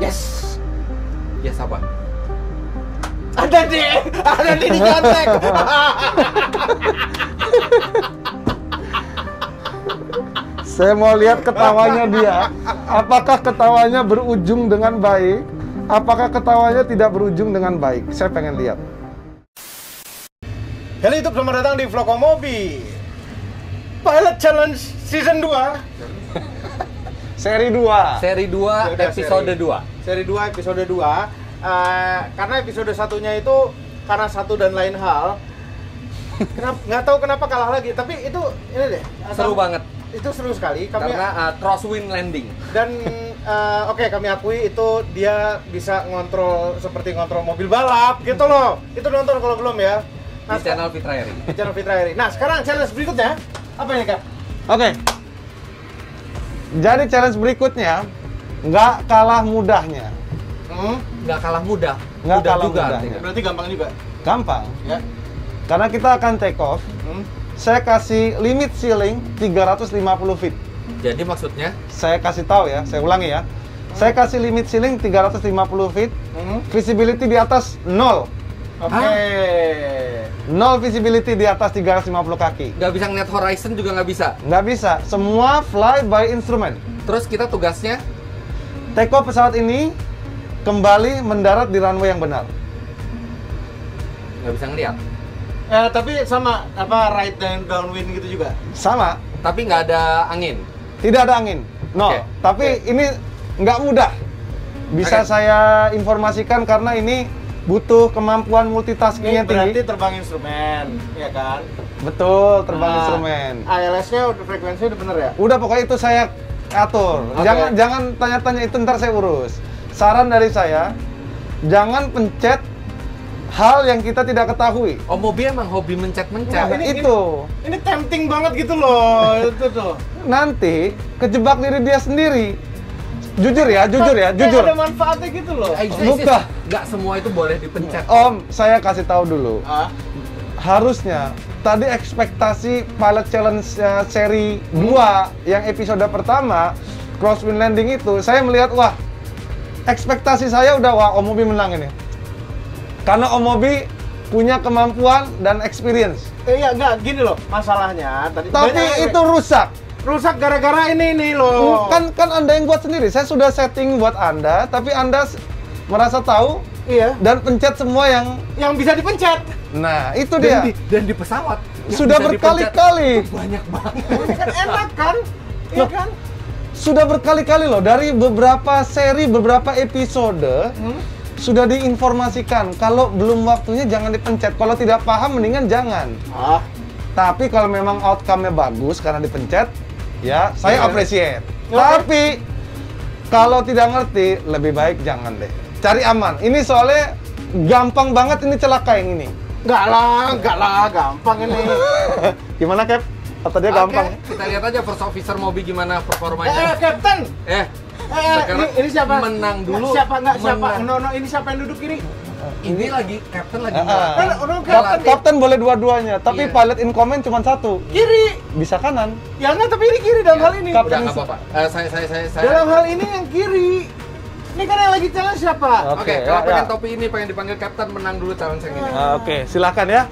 Yes. Yes apa? Ada di kontak. Saya mau lihat ketawanya dia. Apakah ketawanya berujung dengan baik? Apakah ketawanya tidak berujung dengan baik? Saya pengen lihat. Halo YouTube, selamat datang di Vlog Mobi Pilot Challenge Season 2. Seri 2. Seri 2 episode 2. Seri 2 episode 2. Karena episode satunya itu karena satu dan lain hal. Nggak tahu kenapa kalah lagi, tapi itu ini deh. Seru banget. Itu seru sekali. Karena crosswind landing. Dan oke, kami akui itu dia bisa ngontrol seperti ngontrol mobil balap gitu loh. Itu nonton kalau belum ya. Di channel Fitra Eri. Di channel Fitra Eri. Nah, sekarang challenge berikutnya apa ini, Kak? Oke. Jadi challenge berikutnya nggak kalah mudahnya. Nggak kalah mudah. Nggak Mudah kalah juga. mudahnya. artinya. Berarti gampang juga. Gampang. Ya. Karena kita akan take off. Saya kasih limit ceiling 350 feet. Jadi maksudnya Saya kasih tahu ya, saya ulangi ya. Saya kasih limit ceiling 350 feet. Visibility di atas 0. Oke. 0 visibility di atas 350 kaki. nggak bisa ngeliat horizon juga nggak bisa. Nggak bisa. Semua fly by instrument. Terus kita tugasnya Take off pesawat ini kembali mendarat di runway yang benar. nggak bisa ngeliat. Tapi sama apa right dan downwind gitu juga. Sama. Tapi nggak ada angin. Tidak ada angin. No. Oke. Tapi ini nggak mudah. Bisa Oke. saya informasikan karena ini butuh kemampuan multitasking Ini yang tinggi. berarti terbang instrumen, ya kan? Betul, terbang instrumen. ILS-nya udah frekuensinya udah bener ya? Udah pokoknya itu saya atur. Oke. Jangan tanya-tanya itu, ntar saya urus. Saran dari saya, jangan pencet hal yang kita tidak ketahui. Oh, mobil emang hobi mencet-mencet. Nah, itu. Ini tempting banget gitu loh, itu tuh. Nanti kejebak diri dia sendiri. Jujur ya, jujur. Ada manfaatnya gitu loh. Bukan. Nggak semua itu boleh dipencet. Om, saya kasih tahu dulu. Ah, Harusnya tadi ekspektasi Pilot Challenge seri 2 yang episode pertama crosswind landing itu, saya melihat wah, ekspektasi saya udah wah Om Mobi menang ini. Karena Om Mobi punya kemampuan dan experience. iya enggak gini loh, masalahnya tadi. Tapi banyak- itu rusak. rusak gara-gara ini loh. Kan Anda yang buat sendiri. Saya sudah setting buat Anda, tapi Anda merasa tahu Iya. dan pencet semua Yang bisa dipencet. Nah, itu dia. Dan di pesawat yang Sudah bisa berkali-kali. dipencet banyak banget. Ini kan enak kan? Iya Loh. kan? Sudah berkali-kali loh dari beberapa seri, beberapa episode sudah diinformasikan kalau belum waktunya jangan dipencet. Kalau tidak paham mendingan jangan. Ah, Tapi kalau memang outcome-nya bagus karena dipencet, ya saya Iya. appreciate. Oke. Tapi kalau tidak ngerti, lebih baik jangan deh. Cari aman. Ini soalnya gampang banget ini celaka yang ini. enggak lah, gampang ini. Gimana, Cap? Atau dia gampang? Oke, kita lihat aja first officer Mobi gimana performanya. Captain. Sekarang Ini siapa? menang dulu. Siapa? Menang. No, ini siapa yang duduk kiri? Ini lagi captain lagi. Kapten boleh dua-duanya, tapi Iya. pilot in command cuma satu. Kiri. Bisa kanan. Ya enggak, tapi ini kiri dalam hal ini. Kapten Udah nggak apa-apa. Saya. Dalam hal ini yang kiri. Ini kan yang lagi challenge siapa? Oke, Oke, kalau ya, pengen ya. topi ini pengen dipanggil kapten, menang dulu challenge yang ini. Oke, silakan ya.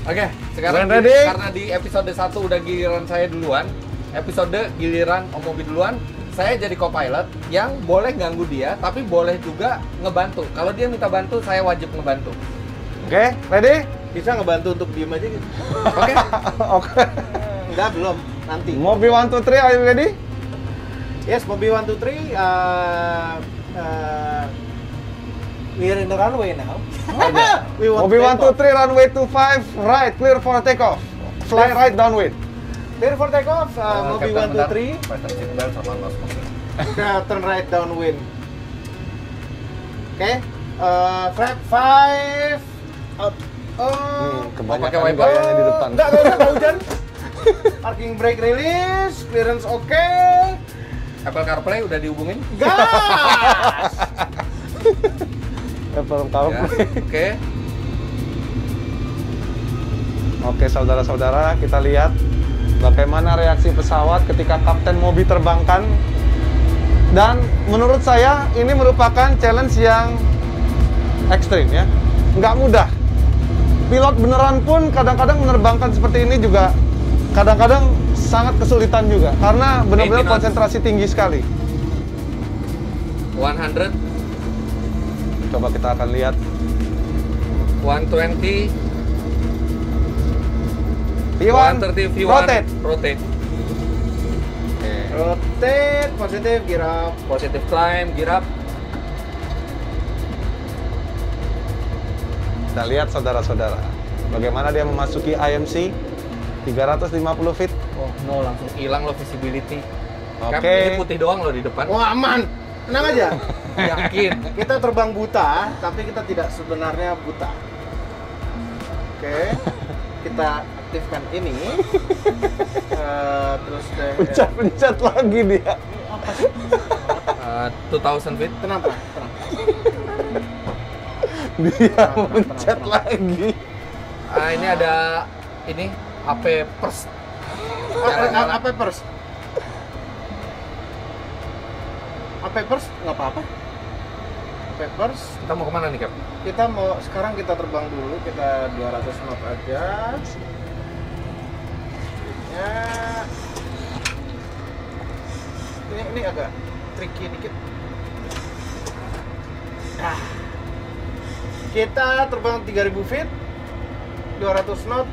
Oke, sekarang When ready? karena di episode 1 udah giliran saya duluan, episode giliran Om Mobi duluan, saya jadi co-pilot yang boleh ganggu dia, tapi boleh juga ngebantu. Kalau dia minta bantu, saya wajib ngebantu. Oke, ready? Bisa ngebantu untuk diem aja gitu. Oke? Oke. Enggak, belum. Nanti. Mobi 1, 2, 3, are you ready? Yes, Mobi 1, 2, 3. We are in the runway now. We want Mobi to 1, take 2, off. 3, runway 25, right, clear for takeoff. Fly right downwind. Clear for take off. Mobi 1, 2, 3. Fasten seatbelt sama nose cone. Turn right downwind. Oke. Flap 5. Out. Kebanyakan pakai wiper? gayanya di depan. Enggak hujan. Parking brake release, clearance oke. Apple CarPlay udah dihubungin? Gas. Apple CarPlay. Ya, oke. Oke, saudara-saudara, kita lihat bagaimana reaksi pesawat ketika Kapten Mobi terbangkan. Dan menurut saya ini merupakan challenge yang ekstrim ya, nggak mudah. Pilot beneran pun kadang-kadang menerbangkan seperti ini juga kadang-kadang sangat kesulitan juga karena benar-benar konsentrasi tinggi sekali. 100, Coba kita akan lihat 120, V1, 130, V1, rotate. rotate, Rotate, positif, gear up. positive climb, gear up. Kita lihat saudara-saudara, bagaimana dia memasuki IMC 350 feet. Oh no, langsung hilang lo visibility. Oke. Cap, ini putih doang lo di depan. Wah, aman. Tenang aja. Yakin. Kita terbang buta, tapi kita tidak sebenarnya buta. Oke. Kita aktifkan ini. Terus deh. Pencet-pencet lagi dia. 2000 feet. Tenang, tenang. Dia mencet lagi. Ini ada ini AP pers. Apa pers? Apa pers? Nggak apa-apa. Papers. Kita mau kemana nih, Cap? Kita mau sekarang kita terbang dulu, kita 200 knot aja. Ya. Ini agak tricky dikit. Nah. Kita terbang 3000 feet, 200 knot.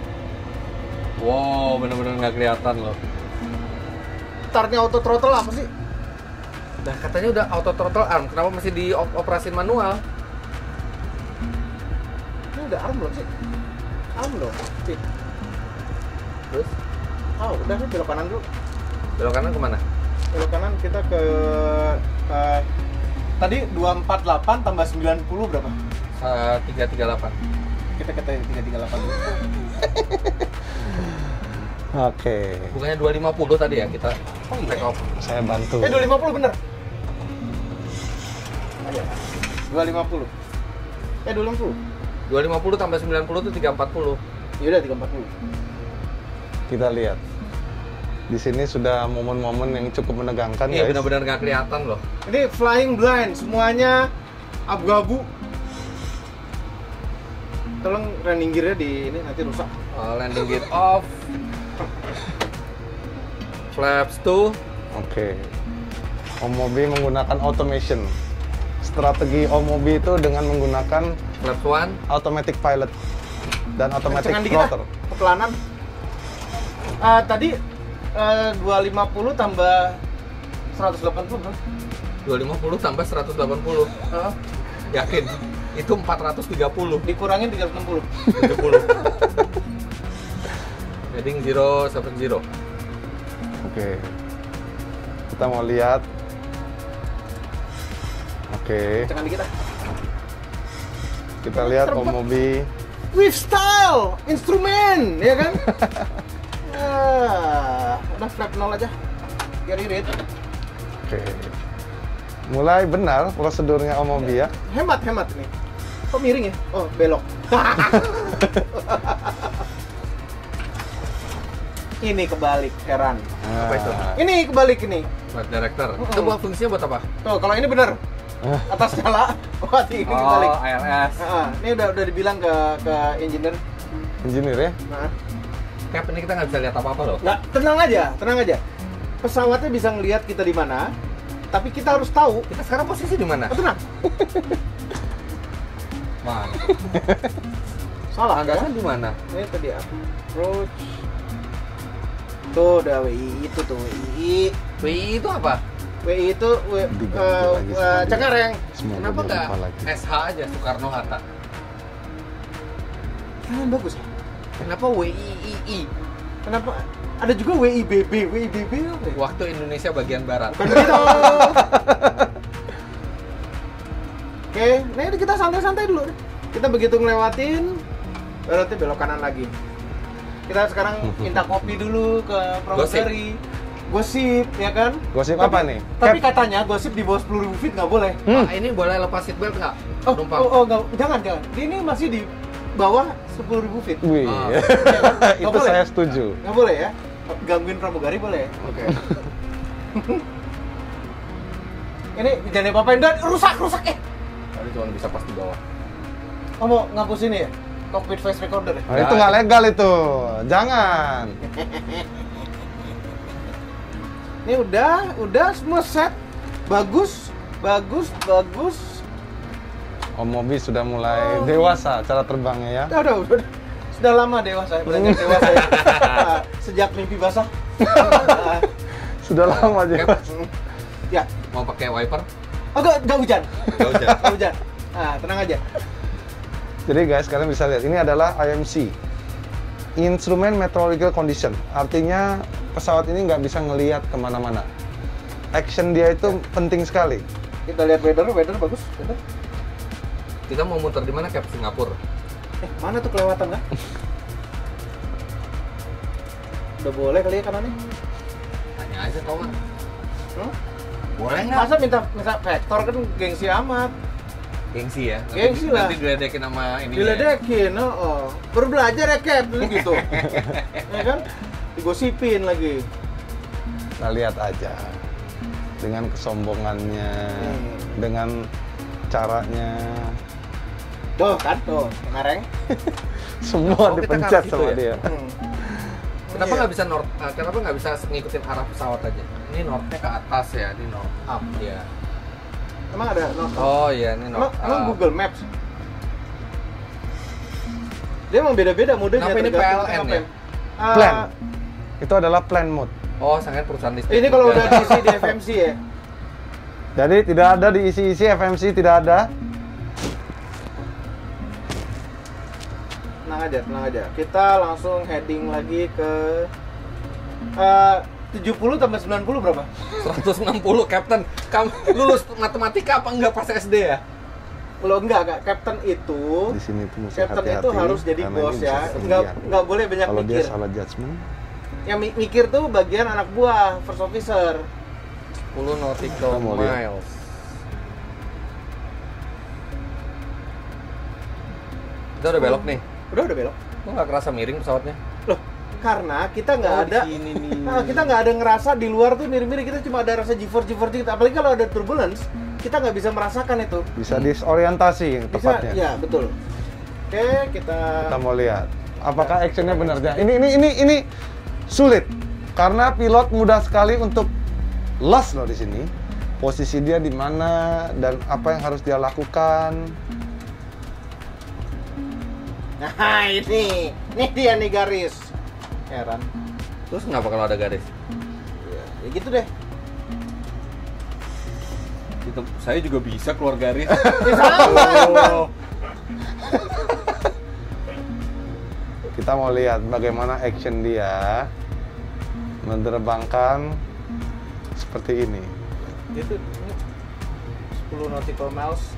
Wow, bener-bener nggak kelihatan loh. Startnya auto throttle apa sih? Udah katanya udah auto throttle arm, kenapa masih dioperasin manual? Ini udah arm belum sih? Arm dong. Sih. Terus Oh, udah nih belok kanan dulu. belok kanan kemana? Belok kanan kita ke tadi 248 tambah 90 berapa? 338. Kita ke 338 dulu. Oke, Bukannya 250 tadi ya kita take off. saya bantu. 250 bener. Ayo. 250. 250. 250 tambah 90 itu 340. Yaudah 340. Kita lihat. Di sini sudah momen-momen yang cukup menegangkan, Iya, guys. benar-benar nggak kelihatan loh. Ini flying blind, semuanya abu-abu. Tolong landing gear-nya di ini nanti rusak. Landing gear off. Flaps 2. Oke. Omobi menggunakan automation. Strategi Omobi itu dengan menggunakan Flaps 1. automatic pilot dan automatic Kencengan dikit lah, throttle. kepelanan. Tadi 250 tambah 180 kan? 250 tambah 180. Yakin? Itu 430. Dikurangin 360. 70. Heading 070. Oke. Kita mau lihat. Oke. Kencengan dikit lah. Kita lihat Terbang. Omobi. With style, instrumen, ya kan? Udah flap 0 aja. Get it. Oke. Mulai benar prosedurnya Omobi ya. Hemat nih. Kok miring ya? Oh, belok. Ini kebalik, heran. Apa itu? Ini kebalik ini. Flight director. Itu buat fungsinya buat apa? Tuh, kalau ini bener. Atas nyala, ini kebalik. Oh, ILS. Ini udah dibilang ke engineer. Engineer ya. Nah, Cap, ini kita nggak bisa lihat apa-apa loh. nggak, tenang aja. Pesawatnya bisa ngelihat kita di mana, tapi kita harus tahu. Kita sekarang posisi di mana? Tenang. Mana? Salah Anda kan? kan di mana? Ini tadi approach. Tuh udah WI itu tuh WI. WI itu apa? WI itu Diganti lagi sama dia. Cengkareng. Semoga Kenapa dia nggak lupa lagi. SH aja, Soekarno Hatta? Kalian bagus ya. Kenapa WIII? Kenapa? Ada juga WIBB apa ya? Waktu Indonesia bagian barat. Bukan gitu. Oke, nah ini kita santai-santai dulu. Kita begitu ngelewatin, berarti belok kanan lagi. Kita sekarang minta kopi dulu ke pramugari. Gosip, ya kan? Gosip apa nih? Tapi Cap. katanya gosip di bawah 10.000 feet nggak boleh. Pak, ini boleh lepas seatbelt nggak? Numpang. Nggak, jangan. Ini masih di bawah 10.000 feet. Wih. Ah. Nggak Itu boleh. saya setuju. Nggak boleh ya? Gangguin pramugari boleh? Oke. Ini jangan diapa-apain dan rusak. Tadi cuma bisa pas di bawah. Oh, mau ngapus ini ya? Cockpit voice recorder ya? Nah, itu nggak legal itu. Jangan. Ini udah semua set. Bagus. Om Mobi sudah mulai dewasa cara terbangnya ya. Udah. Sudah lama dewasa, belajar dewasa ya. Sejak mimpi basah. Sudah lama aja. Ya. Mau pakai wiper? Oh, enggak hujan. Nggak Hujan. Nah, tenang aja. Jadi guys, kalian bisa lihat ini adalah IMC, Instrument Meteorological Condition. Artinya pesawat ini nggak bisa ngelihat kemana-mana. Action dia itu penting sekali. Kita lihat weather bagus. Weather. Kita mau muter di mana, Cap? Singapura. Mana tuh kelewatan kan? Udah boleh kali ya kanannya? Tanya aja kau kan. Boleh nggak? Masa minta vektor kan gengsi amat. Gengsi ya. Gengsi lah. Nanti diledekin sama ini. Diledekin, baru belajar ya Cap, gitu. Ya kan? Digosipin lagi. Kita lihat aja dengan kesombongannya, dengan caranya. Tuh kan, ngareng. Semua kita dipencet gitu sama ya? dia. Kenapa nggak bisa kenapa nggak bisa ngikutin arah pesawat aja? Ini northnya ke atas ya, ini north up ya. Emang ada north? Oh iya, ini north Emang up. Google Maps? Dia emang beda-beda modenya. Kenapa ini tergantung PLN apa ya? Plan. Itu adalah plan mode. Oh, sangat perusahaan listrik. Ini kalau juga. udah diisi di FMC ya? Jadi tidak ada diisi-isi FMC, tidak ada. Tenang aja. Kita langsung heading lagi ke 70 tambah 90 berapa? 160, Captain. Kamu lulus matematika apa enggak pas SD ya? Kalau enggak, Captain itu Di sini tuh mesti Captain hati-hati. itu harus jadi karena bos ini ya. bisa kemudian. Enggak boleh banyak Kalau dia mikir. salah judgement, Yang mikir tuh bagian anak buah, first officer. 10 nautical Kita mau lihat. miles. Kita udah belok nih. Udah belok. Kok nggak kerasa miring pesawatnya? Loh, karena kita nggak Oh, ada di sini nih. kita nggak ada ngerasa di luar tuh miring-miring, kita cuma ada rasa G-force gitu. Apalagi kalau ada turbulence, kita nggak bisa merasakan itu. bisa disorientasi yang Bisa, tepatnya. ya betul. Oke, kita Kita mau lihat apakah actionnya benar. Ini sulit karena pilot mudah sekali untuk lost loh di sini. Posisi dia di mana dan apa yang harus dia lakukan. Nah, ini dia nih garis. Heran. Terus kenapa kalau ada garis? Ya gitu deh. Itu saya juga bisa keluar garis. Ya, sama. Kita mau lihat bagaimana action dia menerbangkan seperti ini. Itu 10 nautical miles.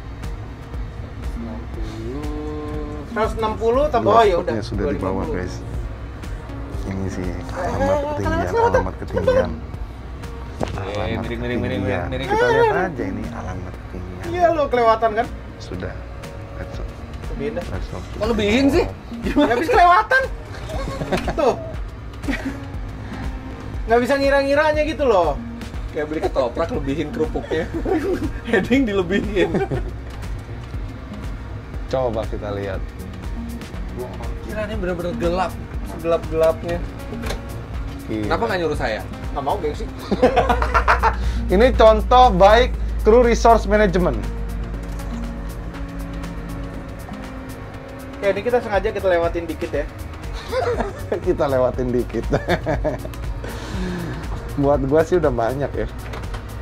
160 tambah ya udah. Blastnya sudah di bawah 250. guys. Ini sih alamat ketinggian. Miring. Kita lihat aja ini alamat ketinggian. Iya lo kelewatan kan? Sudah. Let's go. Lebih dah. Let's go. Kok lebihin sih? Ya habis kelewatan. Tuh. Nggak bisa ngira-ngiranya gitu loh. Kayak beli ketoprak lebihin kerupuknya. Heading dilebihin. Coba kita lihat. Kira ini bener-bener gelap, segelap-gelapnya. Gila. Kenapa nggak nyuruh saya? Nggak mau gengsi. Ini contoh baik crew resource management. Ya ini kita sengaja kita lewatin dikit ya. Kita lewatin dikit. Buat gua sih udah banyak ya.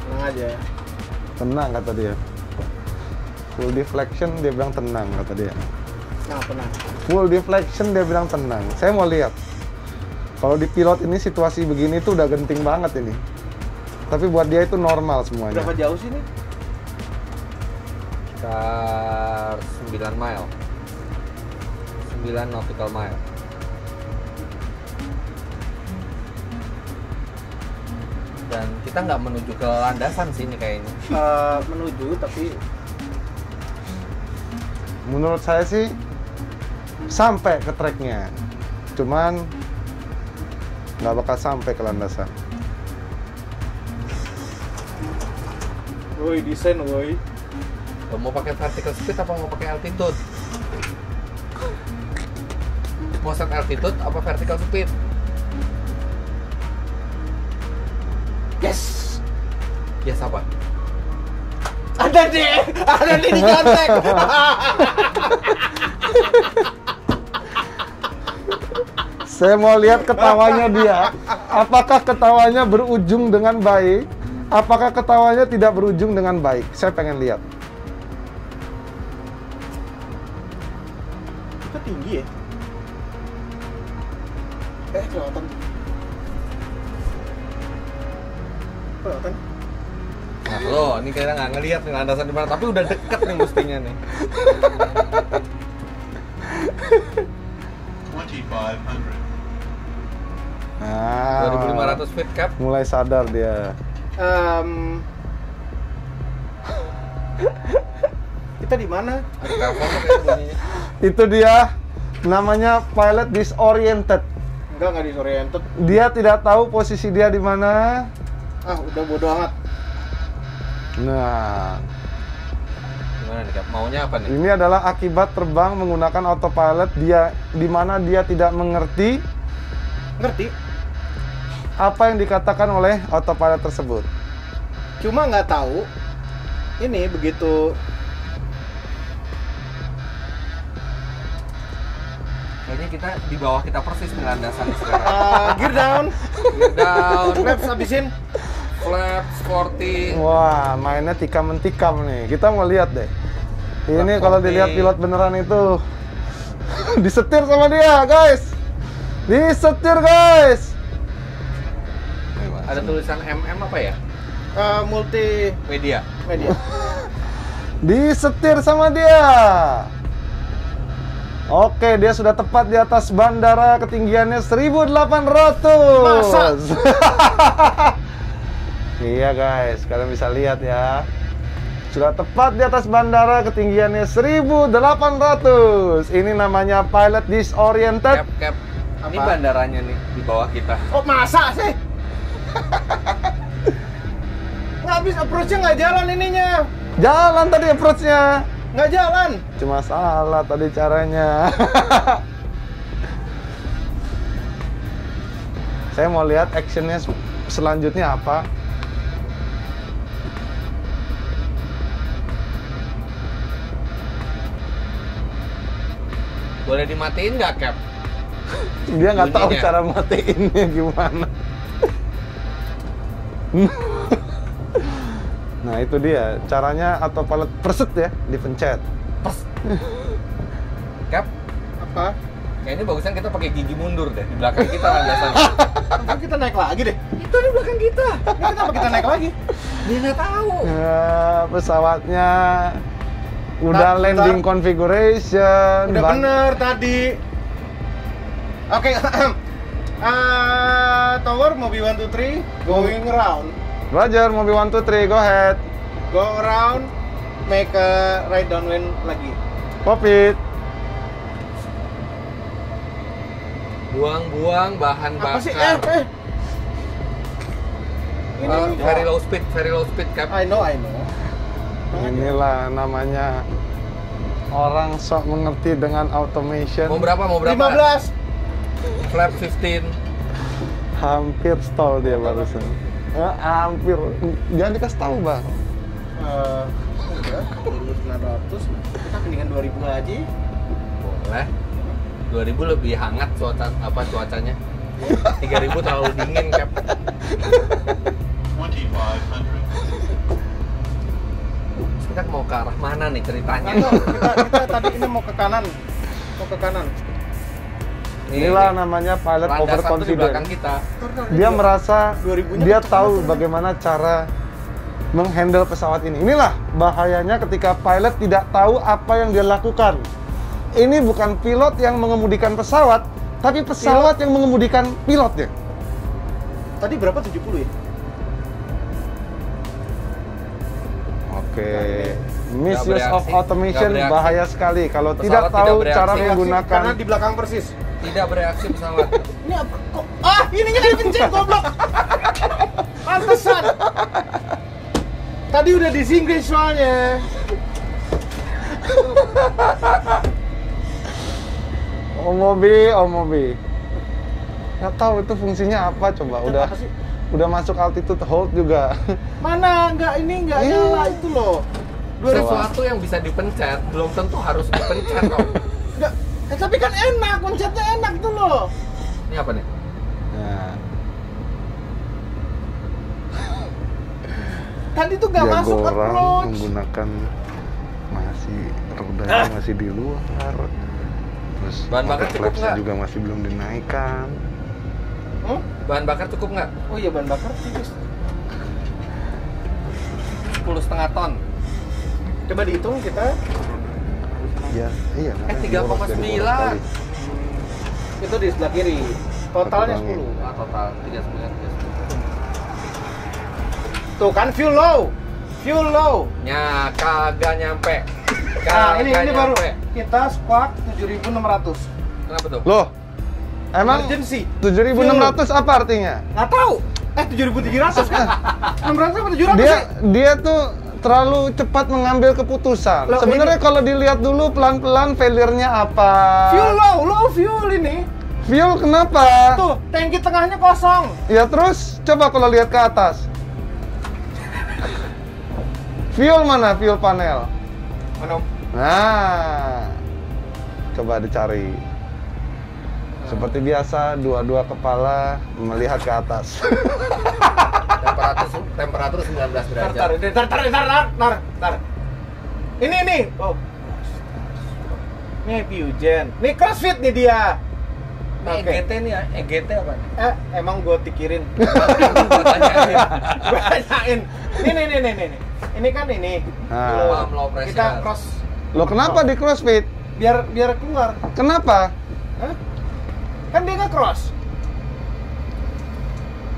Tenang aja. Tenang kata dia. Full deflection dia bilang tenang kata dia. Nah, tenang. Full deflection dia bilang tenang. Saya mau lihat. Kalau di pilot ini situasi begini tuh udah genting banget ini. Tapi buat dia itu normal semuanya. Berapa jauh sih nih? Sekitar 9 mile. 9 nautical mile. Dan kita nggak menuju ke landasan sih ini kayaknya. Menuju tapi Menurut saya sih sampai ke tracknya, cuman nggak bakal sampai ke landasan. Woi, desain woi. Mau pakai vertical speed apa mau pakai altitude? Mau set altitude apa vertical speed? Yes. Yes apa? Ada di kontak. Saya mau lihat ketawanya dia. Apakah ketawanya berujung dengan baik? Apakah ketawanya tidak berujung dengan baik? Saya pengen lihat. Itu tinggi ya? Kelihatan. Kelihatan. Nah, lo, ini kayaknya nggak ngelihat nih landasan di mana, tapi udah deket nih mestinya nih. 2500. Nah, 2500 feet cap. mulai sadar dia. Kita di mana? Ada telepon tuh kayak bunyinya. Itu dia namanya pilot disoriented. Enggak disoriented. Dia tidak tahu posisi dia di mana. Ah, udah bodo amat. Nah, Gimana nih cap? Maunya apa nih? ini adalah akibat terbang menggunakan autopilot dia di mana dia tidak mengerti Ngerti? apa yang dikatakan oleh autopilot tersebut. Cuma nggak tahu ini begitu Kayaknya kita di bawah kita persis nih landasan sekarang. gear down, Gear down, flaps habisin. flaps 40. Wah, mainnya tikam-mentikam nih. Kita mau lihat deh. Ini Flaps kalau 40. dilihat pilot beneran itu disetir sama dia, guys. Disetir, guys. Ada tulisan MM apa ya? Multimedia. Media. Disetir sama dia. Oke, dia sudah tepat di atas bandara, ketinggiannya 1.800. Masa? Iya guys, kalian bisa lihat ya. Sudah tepat di atas bandara, ketinggiannya 1.800. Ini namanya pilot disoriented. Cap. Ini Apa? bandaranya nih di bawah kita. Oh, masa sih? Nggak habis approach-nya nggak jalan ininya. Jalan tadi approach-nya. Nggak jalan. Cuma salah tadi caranya. Saya mau lihat actionnya selanjutnya apa. Boleh dimatiin nggak cap? Dia nggak tahu Bunyinya. cara matiinnya gimana. Nah itu dia caranya autopilot perset ya, dipencet. Cap, Apa? kayaknya bagusan kita pakai gigi mundur deh di belakang kita landasan. Kan kita naik lagi deh. Itu di belakang kita. Ini kenapa kita naik lagi? Dia nggak tahu. Pesawatnya udah Bentar. landing configuration. Udah bener tadi. Oke. Tower Mobi 1 2 3 going around. Roger, mobil 1, 2, 3, go ahead. Go around, make a right downwind lagi. Pop it. Buang-buang bahan bakar. Apa sih? Ini Very low speed cap. I know. Inilah namanya orang sok mengerti dengan automation. Mau berapa? 15. Flap 15. Hampir stall dia barusan. Hampir. Jangan dikasih tahu, Bang. Udah 1.900. Kita mendingan 2.000 aja. Boleh. 2000 lebih hangat cuacanya. 3000 terlalu dingin cap. 2500. Kita mau ke arah mana nih ceritanya? Kita tadi ini mau ke kanan. Inilah namanya pilot landasan tuh di belakang overconfident. kita. Dia merasa 2000-nya dia kenceng tahu banget. bagaimana cara menghandle pesawat ini. Inilah bahayanya ketika pilot tidak tahu apa yang dia lakukan. Ini bukan pilot yang mengemudikan pesawat, tapi pesawat yang mengemudikan pilotnya. Tadi berapa? 70 ya? Oke. Nggak Misuse of bereaksi. automation Nggak bereaksi. bahaya sekali kalau Pesawat tidak tidak tahu bereaksi. cara Karena menggunakan. di belakang persis. Tidak bereaksi pesawat. Ini apa kok? Ininya nggak dipencet goblok. Pantesan. Tadi udah di Inggris soalnya. Omobi. Nggak tahu itu fungsinya apa coba. Apa sih? Udah masuk altitude hold juga. Mana nggak nyala itu loh. Sesuatu yang bisa dipencet belum tentu harus dipencet kok. Nggak, tapi kan enak, pencetnya enak tuh loh. Ini apa nih? Nah, Tadi tuh nggak masuk orang approach. menggunakan rodanya masih di luar. Terus Bahan bakar cukup flaps nggak? juga masih belum dinaikkan. Bahan bakar cukup nggak? Oh iya, bahan bakar tipis. 10,5 ton. Coba dihitung kita. Ya, iya. 3,9. Itu di sebelah kiri. Totalnya Satu 10. Ah, total 39. Tuh kan fuel low. Ya, kagak nyampe. Nah, ini Kagak baru. nyampe. Kita squawk 7.600. Kenapa tuh? Loh, emang Emergency. 7.600 apa artinya? Nggak tahu. 7.700 kan? 600 apa 700 Dia sih? dia tuh terlalu cepat mengambil keputusan. Loh, Sebenarnya ini- kalau dilihat dulu pelan-pelan failure-nya apa? Fuel low fuel ini. Fuel kenapa? Tuh, tangki tengahnya kosong. Ya terus coba kalau lihat ke atas. Fuel mana? Fuel panel. Mana? Om? Nah, coba dicari. Seperti biasa, dua-dua kepala melihat ke atas. Temperatur 19 derajat. Tar. Ini. Oh. Ini Fusion. Nih CrossFit nih dia. Ini Oke. EGT nih ya, EGT apa nih? Emang gue pikirin. Tanyain. Gue tanyain. Nih. Ini kan ini. Nah. Low pressure. Kita cross. Loh kenapa di CrossFit? Biar keluar. Kenapa? Hah? Kan dia nggak cross.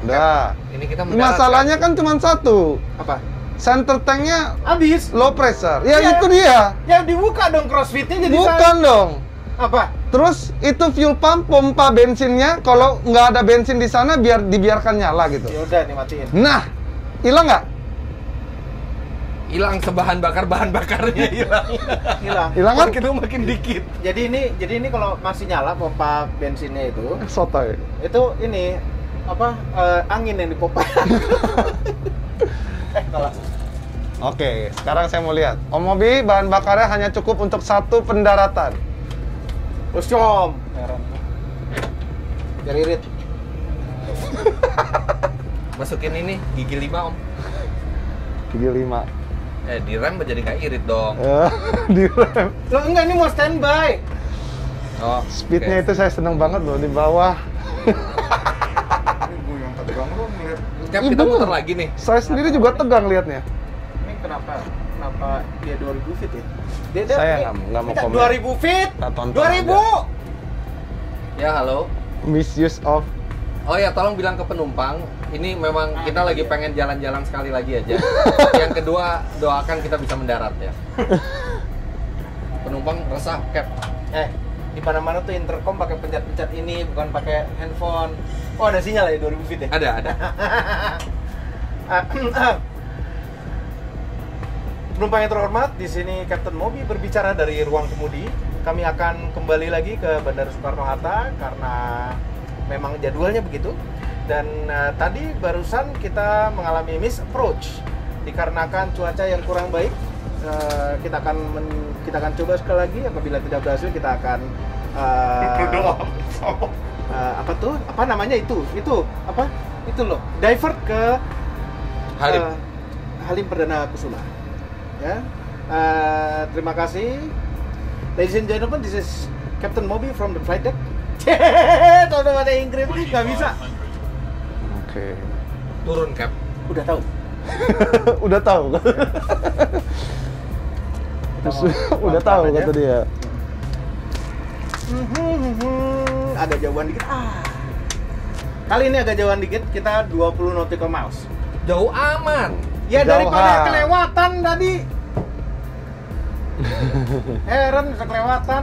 Udah. Ini kita mendarat, Masalahnya kan cuma satu. Apa? Center tanknya Habis. low pressure. Ya Iya. itu dia. Ya dibuka dong CrossFitnya jadi Bukan dong. Apa? Terus itu fuel pump pompa bensinnya kalau nggak ada bensin di sana biar dibiarkan nyala gitu. Ya udah nih matiin. Nah, hilang nggak? Hilang bahan bakarnya hilang. Hilang. Hilang kan? Makin dikit. Jadi ini kalau masih nyala pompa bensinnya itu Sotoy. ini apa angin yang dipompa. Kalah. Oke, sekarang saya mau lihat. Omobi bahan bakarnya hanya cukup untuk satu pendaratan. Usyom. Heran. Biar irit. Masukin ini gigi 5 om. Gigi 5. Direm jadi nggak irit dong. Di rem. Loh enggak, ini mau standby. Oh, Speednya itu saya seneng banget loh di bawah. Ini gue yang tegang loh ngeliat. Cap, Iya, kita bener. muter lagi nih. Saya sendiri juga tegang liatnya. Ini kenapa dia 2000 feet ya? Dia Saya nggak mau komen. 2000 feet. Kita tonton 2000. Ya halo. Misuse of. Oh ya, tolong bilang ke penumpang, ini memang kita lagi pengen jalan-jalan sekali lagi aja. Yang kedua, doakan kita bisa mendarat ya. Penumpang resah, Cap. Di mana-mana tuh intercom pakai pencet-pencet ini, bukan pakai handphone. Oh, ada sinyal ya 2000 feet ya? Ada. Penumpang yang terhormat, di sini Captain Mobi berbicara dari ruang kemudi. Kami akan kembali lagi ke Bandara Soekarno-Hatta karena memang jadwalnya begitu. Dan tadi barusan kita mengalami misapproach dikarenakan cuaca yang kurang baik. Kita akan coba sekali lagi. Apabila tidak berhasil, kita akan apa tuh? Apa namanya itu? Itu apa? Itu loh. Divert ke Halim. Halim Perdana Kusuma. Ya. Terima kasih. Ladies and gentlemen, this is Captain Mobi from the flight deck. Tahu bahasa Inggris nggak bisa. Oke. Turun, Cap. Udah tahu. Udah tahu kan? Terus udah tahu aja. kata dia. Agak jauhan dikit. Kali ini agak jauhan dikit. Kita 20 nautical miles. Jauh aman. Ya daripada Jauhan. kelewatan tadi. Heran bisa kelewatan.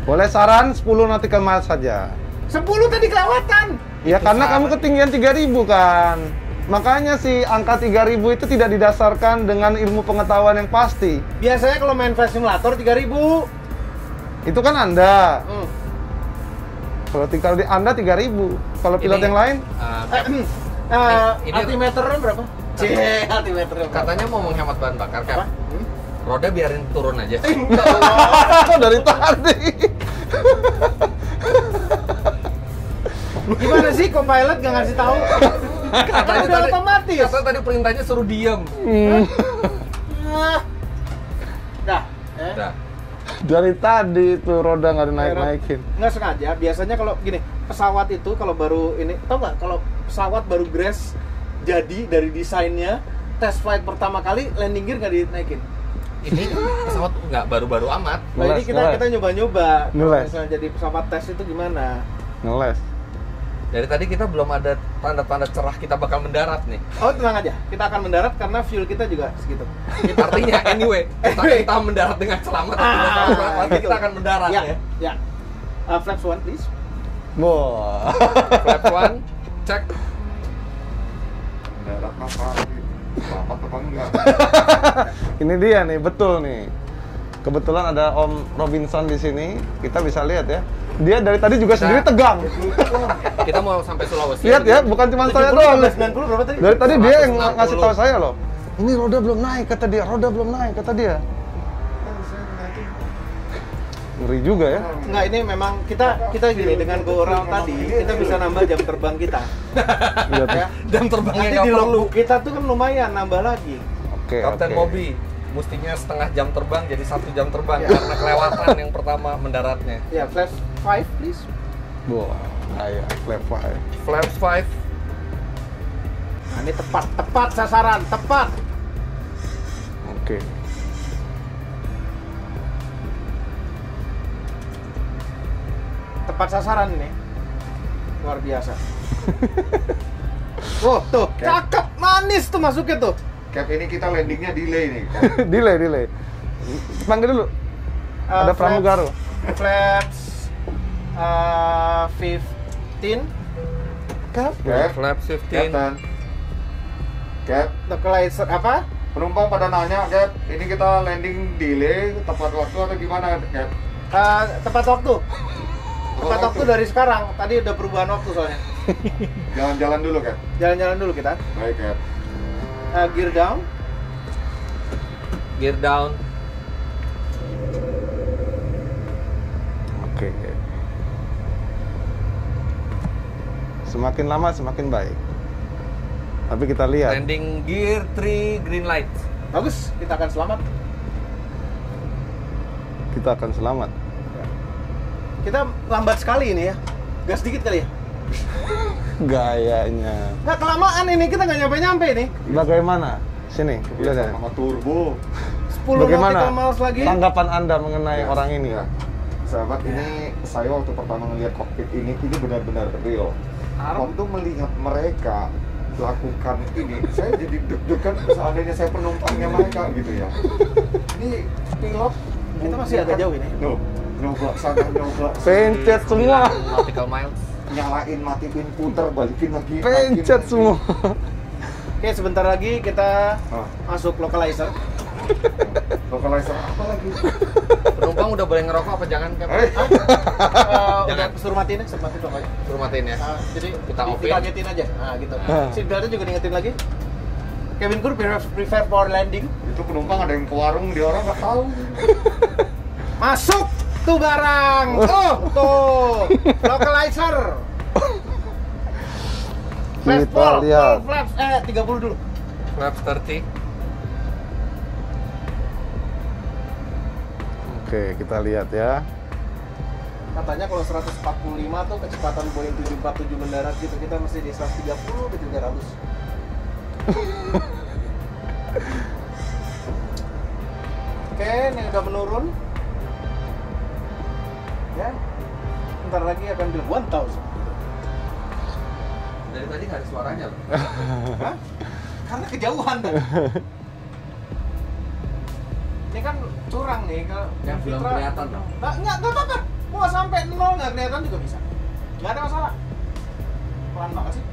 Boleh saran 10 nautical miles saja. 10 tadi kelewatan. Ya Itu karena saran. kamu ketinggian 3000 kan. Makanya si angka 3000 itu tidak didasarkan dengan ilmu pengetahuan yang pasti. Biasanya kalau main flight simulator 3000. Itu kan Anda. Hmm. Kalau di Anda 3000. Kalau pilot Ini, yang lain ini- Altimeternya berapa? Cie, altimeternya berapa? katanya mau menghemat bahan bakar Apa? kan? Roda biarin turun aja. dari tadi. Gimana sih co-pilot gak ngasih tahu? Katanya Udah tadi, otomatis. katanya tadi perintahnya suruh diem. Ah. Dah. Dah. Dari tadi itu roda nggak dinaik-naikin. Nggak sengaja. Biasanya kalau gini, pesawat itu kalau baru ini, tau nggak? Kalau pesawat baru crash jadi dari desainnya, test flight pertama kali landing gear nggak dinaikin. Ini pesawat nggak baru-baru amat. Nah, ini Ngeles, kita ngeles. kita nyoba-nyoba. Kalau Ngeles. misalnya jadi pesawat tes itu gimana? Ngeles. Dari tadi kita belum ada tanda-tanda cerah kita bakal mendarat nih. Oh tenang aja, kita akan mendarat karena fuel kita juga segitu. Artinya anyway, kita mendarat dengan selamat. Nanti kita akan mendarat ya. Ya. Flaps 1 please. Wah. Flap one, cek. Darat apa? Bapak apa enggak? Ini dia nih, betul nih. Kebetulan ada Om Robinson di sini. Kita bisa lihat ya. Dia dari tadi juga sendiri tegang. Kita mau sampai Sulawesi. Lihat ya, bukan cuma saya doang. 90 berapa tadi? Dari tadi dia yang 160. ngasih tahu saya loh. Ini roda belum naik kata dia, roda belum naik kata dia. Ngeri juga ya. Enggak, ini memang kita gini dengan go around tadi, kita bisa nambah jam terbang kita. Iya tuh. Ya. Dan terbangnya Nanti nggak di perlu. logbook kita tuh kan lumayan nambah lagi. Oke. Kapten oke. Mobi, mestinya setengah jam terbang jadi 1 jam terbang Ya. karena kelewatan yang pertama mendaratnya. Ya, flaps 5 please. Wah, kayak flap five. Flaps 5. Nah, ini tepat sasaran, tepat. Oke. Tepat sasaran ini. Luar biasa. Oh, tuh, cakep, manis tuh masuknya tuh. Cap ini kita landingnya delay nih. Cap. delay. Panggil dulu. Ada pramugari. Flaps 15. Cap. Cap, Flaps 15. Captain. Cap, Localizer apa? penumpang pada nanya, Cap, ini kita landing delay tepat waktu atau gimana, Cap? Tepat waktu. Tepat waktu dari sekarang. Tadi udah perubahan waktu soalnya. Jalan-jalan dulu, Cap. Jalan-jalan dulu kita. Baik, Cap. Gear down. Gear down. Oke. Semakin lama semakin baik. Tapi kita lihat. Landing gear 3 green light. Bagus, kita akan selamat. Kita akan selamat. Kita lambat sekali ini ya. Gas dikit kali ya. Gayanya. Nggak kelamaan ini, kita nggak nyampe-nyampe nih. Bagaimana? Sini, lihat ya. Sama turbo. 10 Bagaimana nautical miles lagi. tanggapan Anda mengenai Ya, orang ini? ya. Sahabat, ini saya waktu pertama ngelihat kokpit ini benar-benar real. Harum. Waktu melihat mereka lakukan ini, saya jadi deg-degan seandainya saya penumpangnya mereka gitu ya. Ini pilot Kita masih agak jauh ini. Nyoba sana, nyoba sini. Pencet semua. Nautical miles. Nyalain, matiin, putar, balikin lagi. Pencet lagi. semua. Oke, sebentar lagi kita Ah, masuk localizer. localizer apa lagi? Penumpang udah boleh ngerokok apa jangan, Cap? Udah Jangan. suruh matiin dong aja. Suruh matiin ya. Jadi Kita off-in. dikagetin aja. Nah, gitu. Ah. Seatbeltnya juga diingetin lagi. Cabin crew prepare for landing. Itu penumpang ada yang ke warung, dia orang nggak tahu. Masuk tuh barang. Tuh. Localizer. Flaps Kita full, lihat. full flaps. 30 dulu. Flaps 30. Oke, kita lihat ya. Katanya kalau 145 tuh kecepatan Boeing 747 mendarat gitu, kita mesti di 130 ke 300. Oke, ini udah menurun. Ya. Bentar lagi akan di 1000. Dari tadi nggak ada suaranya loh. Hah? Karena kejauhan kan. Ini kan curang nih ke Yang belum Fitra. kelihatan dong. Nah, enggak apa-apa. Mau sampai 0 nggak kelihatan juga bisa. Nggak ada masalah. Pelan banget sih.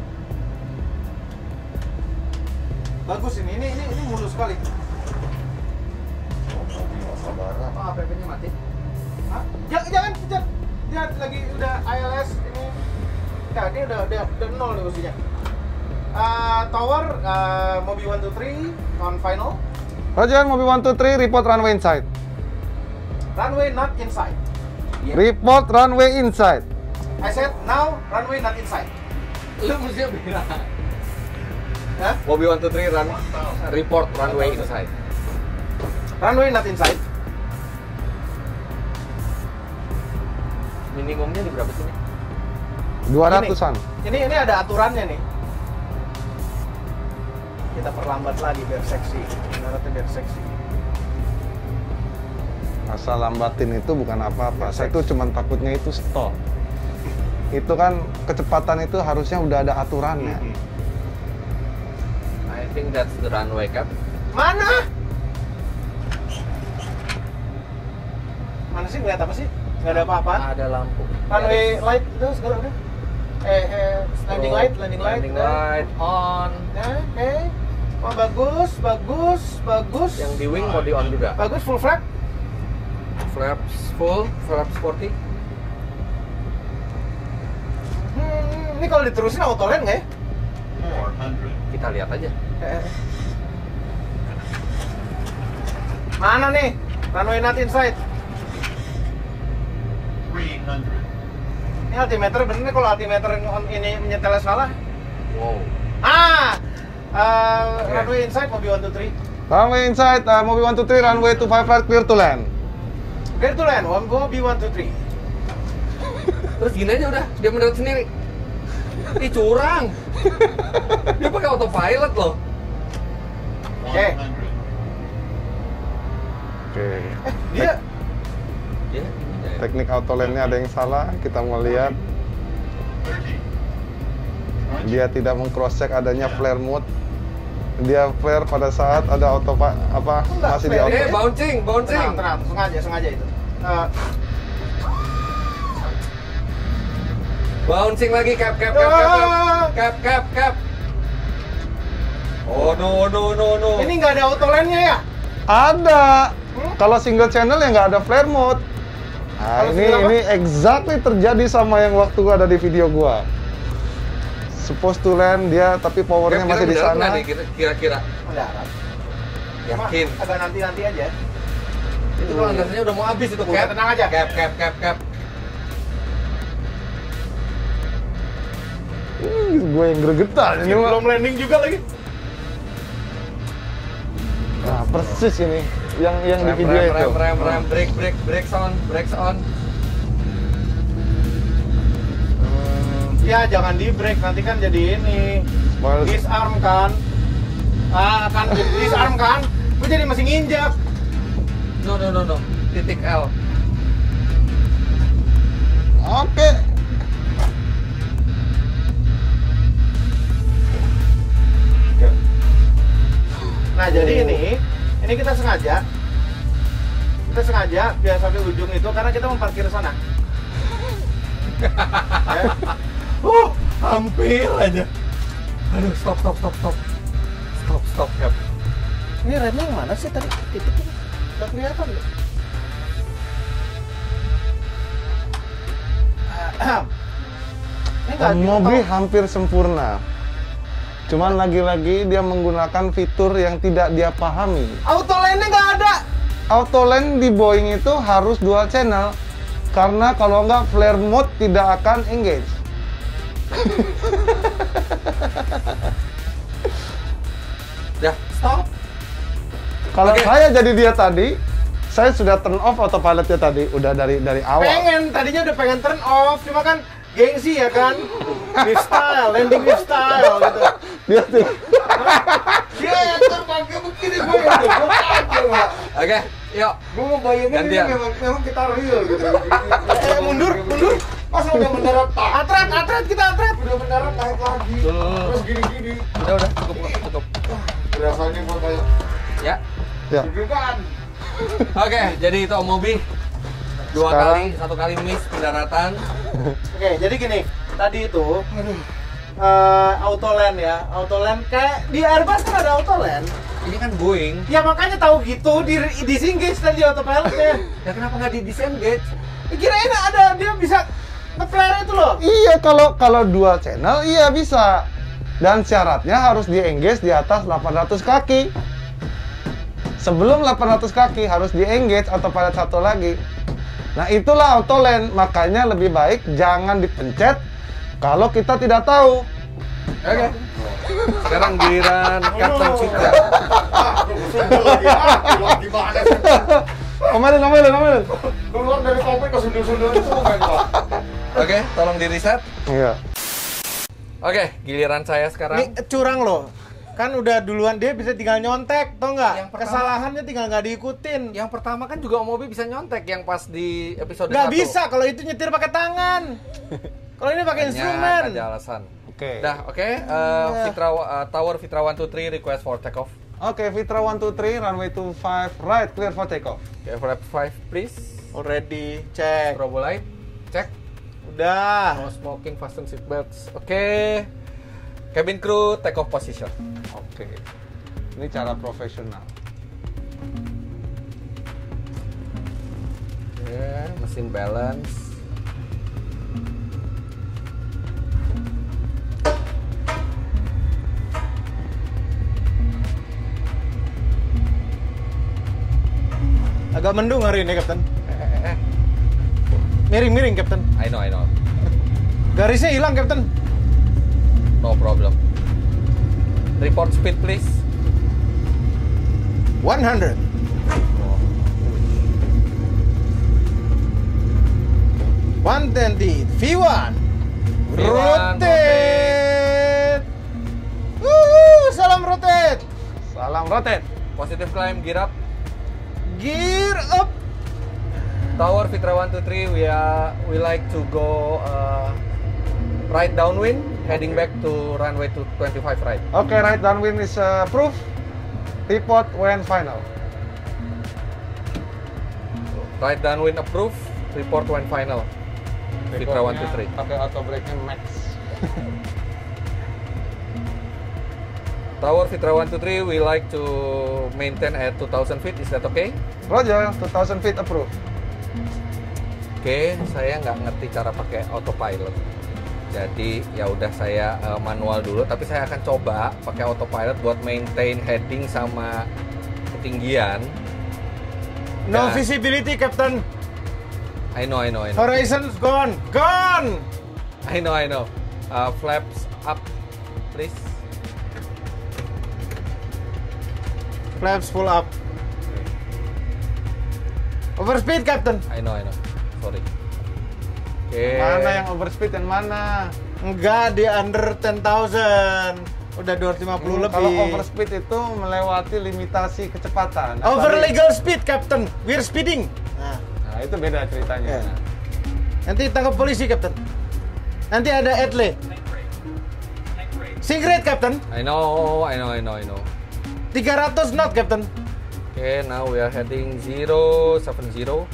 bagus ini mulus sekali. Apa HP-nya mati? Hah? Jangan pencet. Dia lagi udah ILS ini. Nah, dia udah nol nih posisinya. Tower, Mobi 1, 2, 3 on final. Roger, Mobi 1, 2, 3, report runway inside. Runway not inside. Report runway inside. I said now runway not inside. Lu mesti bilang. Hah? Mobi 1, 2, 3 report runway inside. Runway not inside. Minimumnya di berapa sih nih? 200-an. Ini ada aturannya nih. Kita perlambat lagi biar seksi. Mendaratnya biar seksi. Asal lambatin itu bukan apa-apa. Saya tuh cuman takutnya itu stall. Itu kan kecepatan itu harusnya udah ada aturannya. I think that's the runway cap. Mana? Mana sih ngeliat apa sih? Nggak ada apa-apa. Ada lampu. Runway light itu segala udah. Landing light on. Oke. Oh, bagus. Yang di wing mau di on juga. Bagus, full flap. Flaps full, flaps sporty. Ini kalau diterusin auto land nggak ya? Kita lihat aja. Mana nih? Runway not inside. 300. Ini altimeter bener nih, kalau altimeter ini menyetelnya salah. Wow. Runway inside, Mobi 1, 2, 3. Runway inside, Mobi 1, 2, 3, runway 25 right, clear to land. Clear to land, Mobi 1, 2, 3. Terus gini aja udah, dia mendarat sendiri. Ih, curang. Dia pakai autopilot loh. Oke. Oke. Dia Ya, Teknik auto lane-nya ada yang salah, kita mau lihat. Dia tidak meng-cross check adanya flare mode. Dia flare pada saat ada auto Enggak, masih di auto. bouncing. tenang, sengaja itu. Bouncing lagi, cap. Oh no. Ini nggak ada auto lane-nya ya? Ada. Kalau single channel ya nggak ada flare mode. Nah, Kalau single ini exactly terjadi sama yang waktu ada di video gua. Supposed to land dia, tapi powernya Cap, masih di kita sana. mendarat nggak nih, kira-kira. Mendarat. Yakin. Cuma agak nanti aja. Itu landasannya udah mau habis itu, Udah, cap. tenang aja. Cap. Gue yang gregetan ini mah. Belum landing juga lagi. Nah, persis ini yang di video itu. Rem, brakes on. Ya jangan di brake, nanti kan jadi ini disarm kan. Akan disarm kan. Gue jadi masih nginjak. No. Titik L. Oke. Nah jadi ini kita sengaja biar sampai ujung itu karena kita mau parkir sana. Hampir aja. Aduh, stop, cap. Ini remnya yang mana sih tadi? Titiknya nggak kelihatan deh. Ini nggak Mobil hampir sempurna. Cuman lagi-lagi dia menggunakan fitur yang tidak dia pahami. auto lane-nya nggak ada. Auto lane di Boeing itu harus dual channel. Karena kalau nggak flare mode tidak akan engage. Ya, stop. Kalau Oke. saya jadi dia tadi, saya sudah turn off autopilotnya tadi, udah dari awal. Tadinya udah pengen turn off, cuma kan gengsi ya kan. With style, landing with style gitu. Dia tuh. Dia yang pakai begini gue kaget lah. Oke, yuk. Gue mau bayangin Gantian. ini memang kita real gitu. Mundur. Pas udah mendarat, Atret kita atret. udah mendarat naik lagi. Terus gini-gini. Udah, cukup. Rasanya gue kayak Ya. Ya. deg-degan. Oke, jadi itu Om Mobi. Sekarang- Satu kali miss pendaratan. Oke, jadi gini. Tadi itu Autoland ya. Autoland kayak di Airbus kan ada Autoland. Ini kan Boeing. Ya makanya tahu gitu di disengage tadi autopilotnya. Ya kenapa nggak di disengage? Kirain ada dia bisa nge-flare itu loh. Iya, kalau dual channel iya bisa. Dan syaratnya harus di-engage di atas 800 kaki. Sebelum 800 kaki harus di-engage autopilot satu lagi. Nah, itulah Autoland. Makanya lebih baik jangan dipencet kalau kita tidak tahu. Oke. Sekarang giliran Captain Citra. Gimana sih? Omelin. Keluar dari topik ke sundul-sundul itu bukan, Pak. Oke, tolong di reset. Iya. Oke, giliran saya sekarang. Ini curang loh. Kan udah duluan dia bisa tinggal nyontek, tau nggak? Yang pertama- Kesalahannya tinggal nggak diikutin. Yang pertama kan juga Om Mobi bisa nyontek yang pas di episode Nggak 1. bisa kalau itu nyetir pakai tangan. Kalau ini pakai instrumen. Ada alasan. Oke. Dah, oke. Tower Vitra 123 request for takeoff. Oke, Vitra 123 runway 25 right clear for takeoff. Okay, flap 5 please. Already cek. Strobo light, cek. Udah. No smoking, fasten seatbelts. Oke. Cabin crew take off position. Oke. Ini cara profesional. Oke, mesin balance. Agak mendung hari ini, Kapten. Miring-miring, Kapten. I know. Garisnya hilang, Kapten. No problem. Report speed please. 100. V1. V1, Rotate. Salam rotate. Salam rotate. Positive climb, gear up. Gear up. Tower Vitra 123, we like to go right downwind, heading back to runway 25 right. Oke, right downwind is approved. Report when final. Right downwind approved, report when final. Vitra 123. Pakai auto brake-nya max. Tower Vitra 123, we like to maintain at 2000 feet, is that okay? Roger, 2000 feet approved. Oke, saya nggak ngerti cara pakai autopilot. Jadi ya udah saya manual dulu, tapi saya akan coba pakai autopilot buat maintain heading sama ketinggian. No Dan- visibility, Captain. I know. Horizon's gone. Gone. I know. Flaps up, please. Flaps full up. Overspeed, Captain. I know. Sorry. Oke. Mana yang overspeed dan mana? Enggak, di under 10,000. Udah 250 lebih. Kalau overspeed itu melewati limitasi kecepatan. Over Tadi- legal speed, Captain. We're speeding. Nah, Nah, itu beda ceritanya. Ya. nanti tangkap polisi, Captain. Nanti ada Edley. Cigarette, Captain. I know. 300 knot, Captain. Okay, now we are heading 070.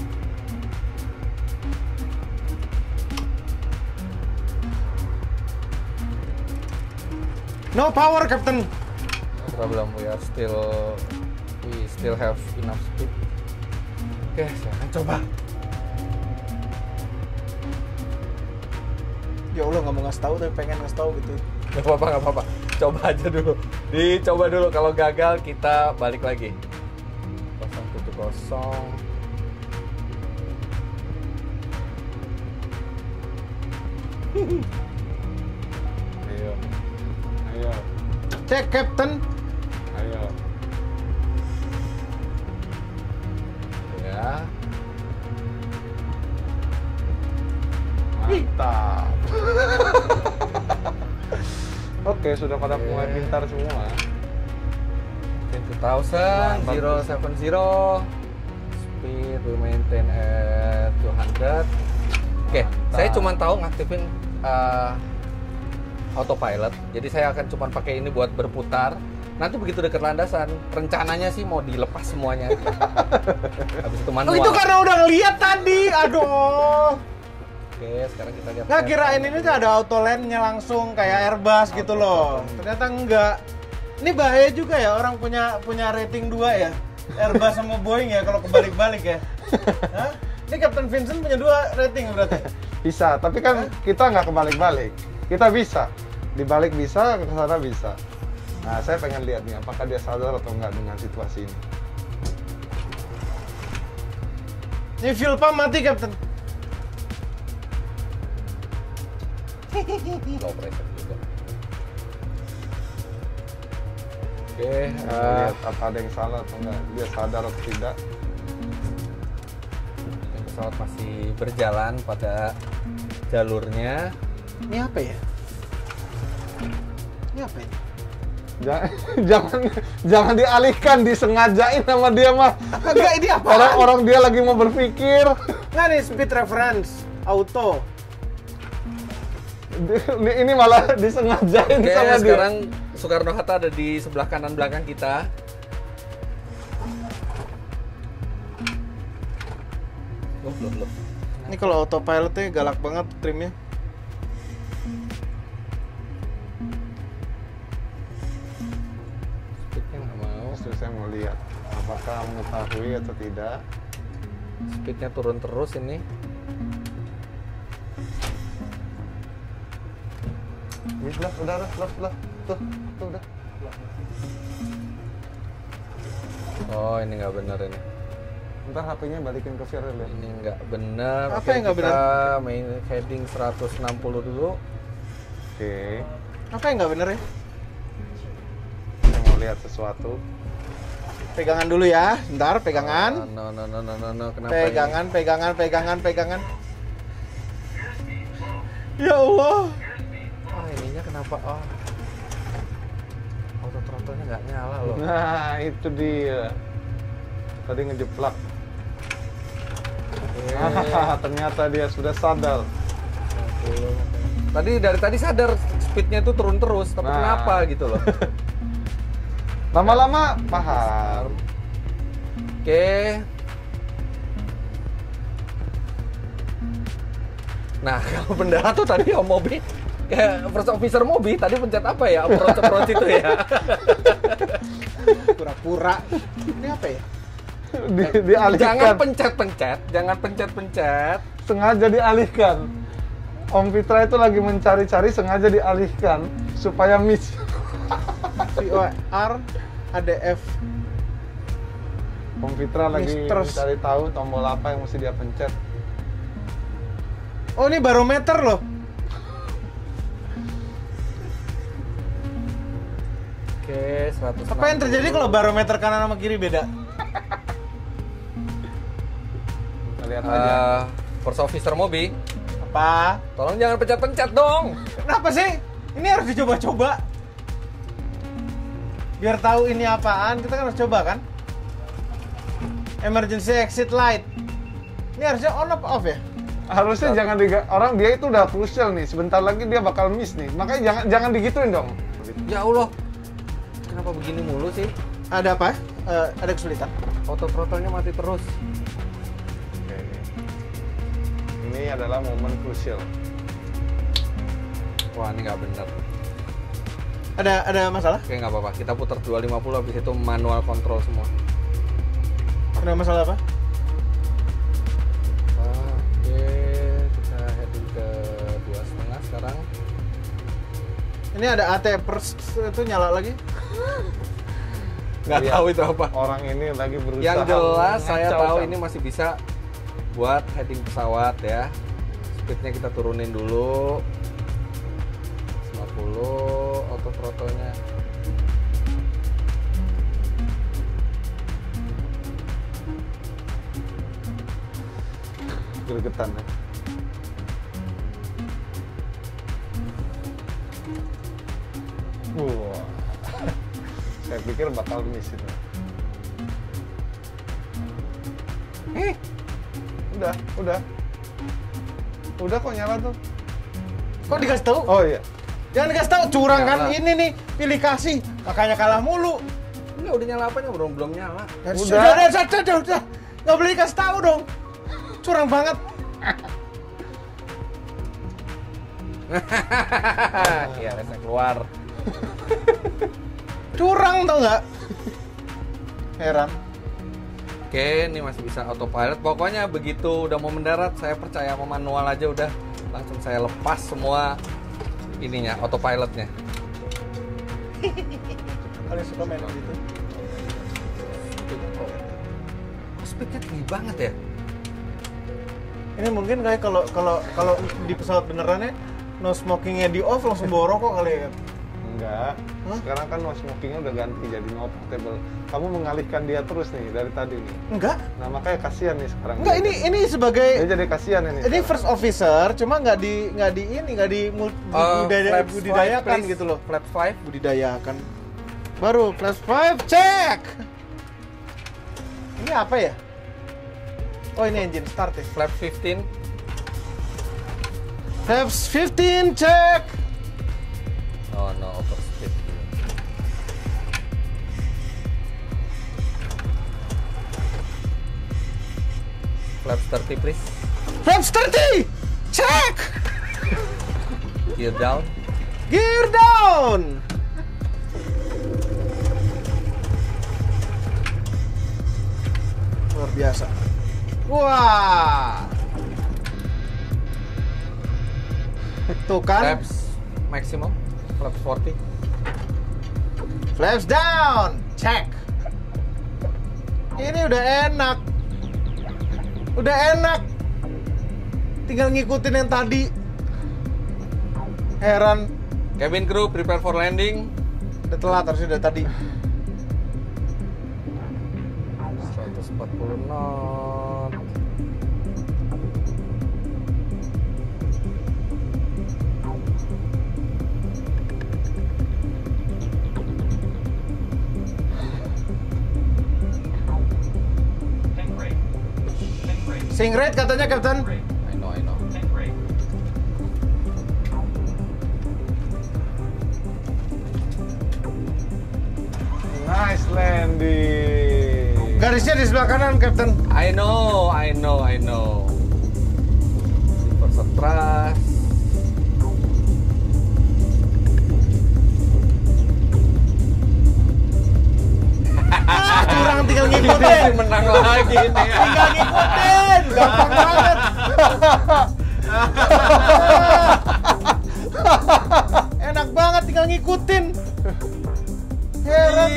No power, Captain. No problem, we still have enough speed. Oke, saya akan coba. Ya Allah, nggak mau ngasih tahu tapi pengen ngasih tahu gitu. Gak apa-apa. Coba aja dulu. Dicoba dulu, kalau gagal kita balik lagi. 070. Ayo. Cek, Captain. Ayo. Ya. Mantap. Oke, sudah pada mulai pintar semua. 20,000, 070. Speed we maintain at 200. Oke, saya cuma tahu ngaktifin autopilot. Jadi saya akan cuma pakai ini buat berputar. Nanti begitu dekat landasan, rencananya sih mau dilepas semuanya. Habis itu manual. Oh, itu karena udah ngeliat tadi. Aduh. Oke, sekarang kita lihat. Nggak, kirain ini tuh ada auto lane-nya langsung kayak Airbus gitu loh. Ternyata enggak. Ini bahaya juga ya orang punya rating 2 ya. Airbus sama Boeing ya kalau kebalik-balik ya. Hah? Ini Captain Vincent punya 2 rating berarti. Bisa, tapi kan kita nggak kebalik-balik. Kita bisa. Dibalik bisa, ke sana bisa. Nah, saya pengen lihat nih apakah dia sadar atau enggak dengan situasi ini. Ini fuel pump mati, Captain. Low pressure juga. Oke, Lihat apa ada yang salah atau enggak, dia sadar atau tidak. pesawat masih berjalan pada jalurnya. Ini apa ya? Ini apa ini? Jangan dialihkan, disengajain sama dia mah. Enggak, ini apa? Orang dia lagi mau berpikir. Nggak nih, speed reference, auto. Ini malah disengajain Oke, sama dia. sekarang Soekarno-Hatta ada di sebelah kanan belakang kita. Loh. Ini kalau autopilotnya galak banget trimnya. Speednya nggak mau. Justru saya mau lihat apakah mengetahui atau tidak. Speednya turun terus ini. Udah. Tuh, udah. Oh, ini nggak benar ini. Ntar HP-nya balikin ke Viral ya. Ini nggak benar. Apa yang nggak benar? Kita main heading 160 dulu. Oke. Apa yang nggak bener ya? Saya mau lihat sesuatu. Pegangan dulu ya, bentar, pegangan. No. Kenapa Pegangan. Ya Allah. Ininya kenapa? Auto throttle-nya nggak nyala loh. Nah, itu dia. Tadi ngejeplak. Ternyata dia sudah sadar. Dari tadi sadar speednya itu turun terus, tapi Nah. kenapa gitu loh? Lama-lama paham. Oke. Nah, kalau bendera tuh tadi Om Mobi, kayak first officer Mobi tadi pencet apa ya? Approach itu ya. Pura-pura. Ini apa ya? Dialihkan. Jangan pencet. Sengaja dialihkan. Om Fitra itu lagi mencari-cari, sengaja dialihkan supaya miss. VOR ADF. Om Fitra lagi Misters. mencari tahu tombol apa yang mesti dia pencet. Oh, ini barometer loh. Oke, 160. Apa yang terjadi kalau barometer kanan sama kiri beda? Kita lihat aja. First officer Mobi, Apa? tolong jangan pencet-pencet dong. Kenapa sih? Ini harus dicoba-coba. Biar tahu ini apaan, kita kan harus coba kan? Emergency exit light. Ini harusnya on apa off ya? Harusnya jangan orang dia itu udah crucial nih. Sebentar lagi dia bakal miss nih. Makanya jangan digituin dong. Ya Allah, kenapa begini mulu sih? Ada apa? Ada kesulitan. Auto throttle-nya mati terus. Oke. Ini adalah momen crucial. Wah, ini nggak benar. Ada masalah? Oke, nggak apa-apa. Kita putar 250, habis itu manual control semua. Ada masalah apa? Oke, kita heading ke 2,5 sekarang. Ini ada AT first itu nyala lagi. Nggak Lihat. tahu itu apa. Orang ini lagi berusaha. Yang jelas saya tahu mengacaukan. ini masih bisa buat heading pesawat ya. Speednya kita turunin dulu. 50 auto throttle-nya. Gregetan ya. Wah. Saya pikir bakal miss itu. Udah. Udah kok nyala tuh. Kok dikasih tahu? Oh iya. Jangan dikasih tahu, curang kan? Nyala. Ini nih, pilih kasih. Makanya kalah mulu. Enggak, udah nyala apanya? Belum nyala. Udah. Nggak boleh dikasih tahu dong. Curang banget. Iya, resnya keluar. Curang tau nggak? Heran. Oke, ini masih bisa autopilot. Pokoknya begitu udah mau mendarat, saya percaya sama manual aja udah. Langsung saya lepas semua ininya, autopilotnya. Kalian suka main gitu? Oh, speednya tinggi banget ya? Ini mungkin kayak kalau di pesawat benerannya no smokingnya di off langsung bawa rokok kali ya? Enggak. Hah? Sekarang kan no smokingnya udah ganti jadi no portable. Kamu mengalihkan dia terus nih dari tadi nih. Enggak. Nah makanya kasihan nih sekarang. Enggak, ini sebagai Dia jadi kasihan ini. ini first officer, cuma nggak dibudidayakan gitu loh. Flaps 5. Budidayakan. Baru flash 5 cek. Ini apa ya? Oh ini engine start ya. Flaps 15. Flaps 15 cek. Oh no, overspeed. Flaps 30 please. Flaps 30 cek. Gear down. Gear down. Luar biasa. Wah. Tuh kan. Flaps maximum. Flaps 40. Flaps down. Cek. Ini udah enak. Udah enak. Tinggal ngikutin yang tadi. Heran. Cabin crew prepare for landing. Udah telat harusnya dari tadi. 140 knot. Sing rate katanya Captain. I know. Nice landing. Garisnya di sebelah kanan Captain. I know. Reverse thrust. Curang tinggal ngikutin. Menang lagi nih. Tinggal ngikutin. Gampang banget. Enak banget tinggal ngikutin. Heran.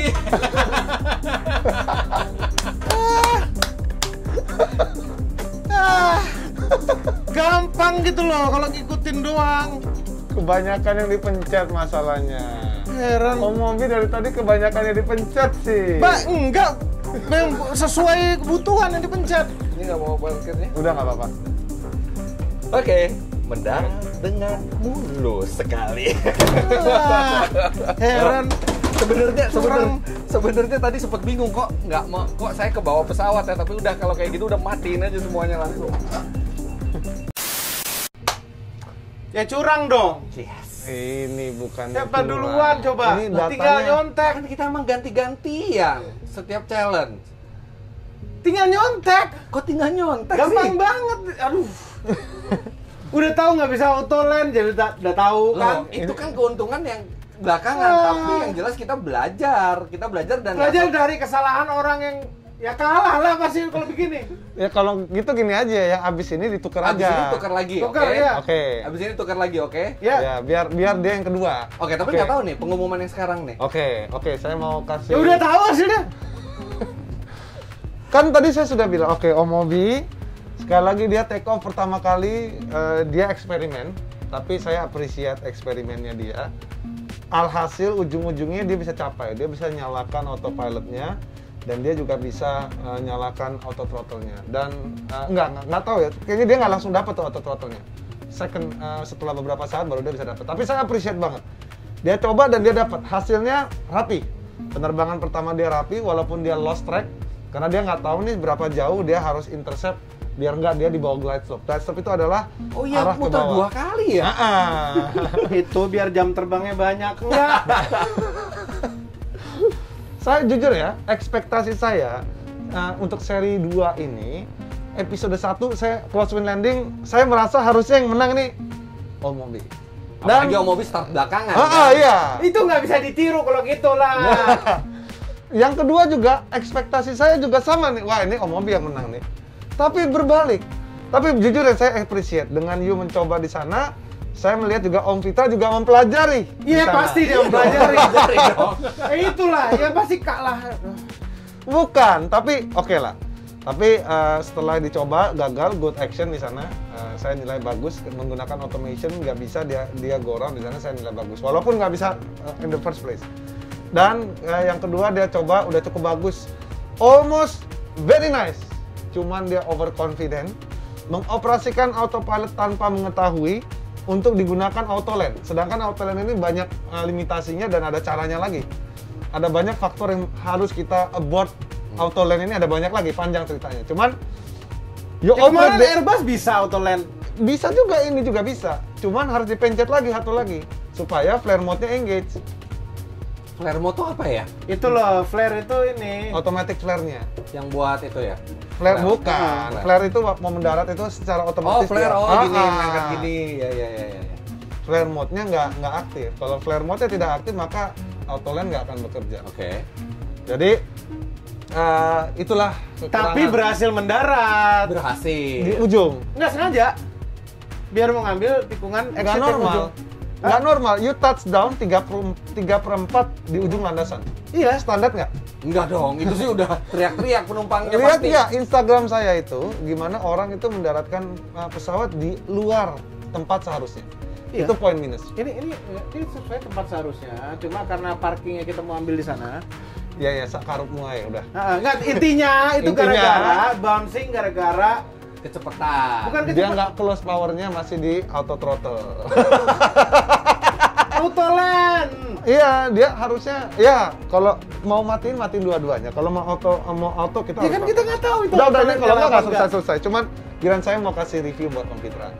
Gampang gitu loh kalau ngikutin doang. Kebanyakan yang dipencet masalahnya. Heran. Om Mobi dari tadi kebanyakan yang dipencet sih. Mbak, enggak. Memang sesuai kebutuhan yang dipencet. Ini nggak mau parkirnya. Udah nggak apa-apa. Oke, mendarat dengan mulus sekali. Heran. Sebenarnya tadi sempat bingung kok saya ke bawah pesawat ya, tapi udah kalau kayak gitu udah matiin aja semuanya langsung. Ya curang dong. Yes. Ini bukan Siapa duluan coba? Ini Tinggal datanya. nyontek. Kan kita emang ganti-gantian setiap challenge. Tinggal nyontek. Kok tinggal nyontek Gampang sih? banget. Aduh. Udah tahu nggak bisa auto land, jadi udah tahu kan? Loh, itu kan keuntungan yang belakangan, tapi yang jelas kita belajar dan Belajar dari kesalahan orang yang ya kalah lah pasti kalau begini. Ya kalau gitu gini aja ya, abis ini ditukar abis aja. ini tukar lagi, Tukar, oke? ya. Oke. Abis ini tukar lagi, oke? Ya. Ya, biar dia yang kedua. Oke, tapi Oke. nggak tahu nih pengumuman yang sekarang nih. Oke, saya mau kasih. Ya udah tahu hasilnya. Kan tadi saya sudah bilang, oke, Om Mobi sekali lagi dia take off pertama kali, dia eksperimen, tapi saya appreciate eksperimennya dia. Alhasil ujung-ujungnya dia bisa capai, dia bisa nyalakan autopilotnya dan dia juga bisa nyalakan auto throttle-nya. Dan nggak tahu ya, kayaknya dia nggak langsung dapat tuh auto throttle-nya. Setelah beberapa saat baru dia bisa dapat. Tapi saya appreciate banget. Dia coba dan dia dapat. Hasilnya rapi. Penerbangan pertama dia rapi walaupun dia lost track karena dia nggak tahu nih berapa jauh dia harus intercept biar nggak dia di bawah glide slope. Glide slope itu adalah Oh iya, arah ke muter bawah. 2 kali ya? Itu biar jam terbangnya banyak. Enggak. Saya jujur ya, ekspektasi saya untuk seri 2 ini, episode 1 saya close wind landing, saya merasa harusnya yang menang nih Om Mobi. Apalagi Om Mobi start belakangan. Iya. Itu nggak bisa ditiru kalau gitu lah. Yang kedua juga ekspektasi saya juga sama nih. Wah, ini Om Mobi yang menang nih. Tapi berbalik. Tapi jujur ya saya appreciate dengan you mencoba di sana. Saya melihat juga Om Fitra juga mempelajari. Iya pasti dia mempelajari. Itulah, ya pasti kalah. Bukan, tapi oke lah. Tapi setelah dicoba gagal, good action di sana. Saya nilai bagus menggunakan automation, nggak bisa dia go round di sana saya nilai bagus. Walaupun nggak bisa in the first place. Dan yang kedua dia coba udah cukup bagus, almost very nice. Cuman dia overconfident, mengoperasikan autopilot tanpa mengetahui untuk digunakan autoland. Sedangkan autoland ini banyak limitasinya dan ada caranya lagi. Ada banyak faktor yang harus kita abort. Autoland ini ada banyak lagi, panjang ceritanya. Cuman kemarin Airbus bisa autoland. Bisa juga, ini juga bisa. Cuman harus dipencet lagi satu lagi supaya flare mode-nya engage. Flare mode itu apa ya? Itu loh, flare itu ini. Automatic flare-nya. Yang buat itu ya? Flare bukan. Flare itu mau mendarat itu secara otomatis. Oh, flare. Gini, ngangkat gini. Ya. Flare mode-nya nggak aktif. Kalau flare mode-nya tidak aktif, maka autoland nggak akan bekerja. Oke. Jadi itulah kekurangan. Tapi berhasil mendarat. Berhasil. Di ujung. Nggak sengaja. Biar mau ngambil tikungan Nggak exit yang normal. ujung. Nggak normal. You touchdown 3/4 di ujung landasan. Iya. Standar nggak? Enggak dong, itu sih udah teriak-teriak penumpangnya Lihat pasti. ya Instagram saya itu gimana orang itu mendaratkan pesawat di luar tempat seharusnya. Iya. Itu poin minus. Ini sesuai tempat seharusnya. Cuma karena parkingnya kita mau ambil di sana. Ya sakarupmu aja udah. Enggak, intinya itu gara-gara bouncing, gara-gara Kecepatan. bukan Dia kecepatan. nggak close powernya, masih di auto throttle. Autoland. Iya, dia harusnya ya kalau mau matiin dua-duanya. Kalau mau auto kita Ya harus kan kita nggak tahu itu. Udah ini autoland kalau jalan nggak apa selesai. Cuman giliran saya mau kasih review buat Om Fitra.